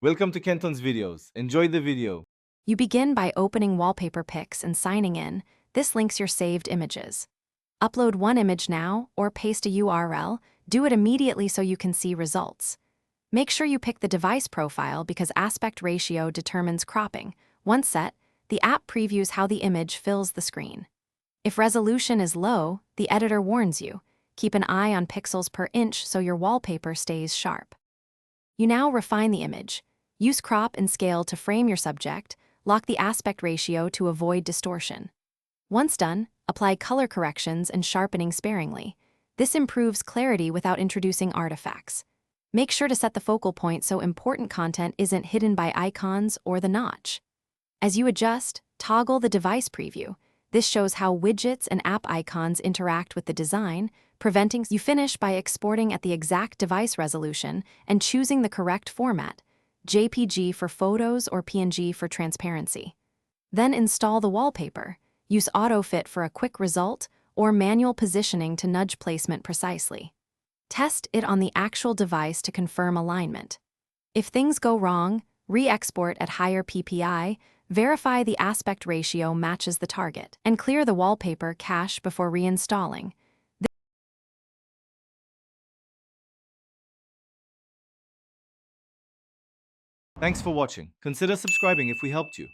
Welcome to Kenton's videos. Enjoy the video. You begin by opening Wallpaper Pix and signing in. This links your saved images. Upload one image now or paste a URL. Do it immediately so you can see results. Make sure you pick the device profile because aspect ratio determines cropping. Once set, the app previews how the image fills the screen. If resolution is low, the editor warns you. Keep an eye on pixels per inch so your wallpaper stays sharp. You now refine the image. Use crop and scale to frame your subject. Lock the aspect ratio to avoid distortion. Once done, apply color corrections and sharpening sparingly. This improves clarity without introducing artifacts. Make sure to set the focal point so important content isn't hidden by icons or the notch. As you adjust, toggle the device preview. This shows how widgets and app icons interact with the design, preventing you finish by exporting at the exact device resolution and choosing the correct format, JPG for photos or PNG for transparency. Then install the wallpaper. Use AutoFit for a quick result or manual positioning to nudge placement precisely. Test it on the actual device to confirm alignment. If things go wrong, re-export at higher PPI, verify the aspect ratio matches the target, and clear the wallpaper cache before reinstalling. Thanks for watching. Consider subscribing if we helped you.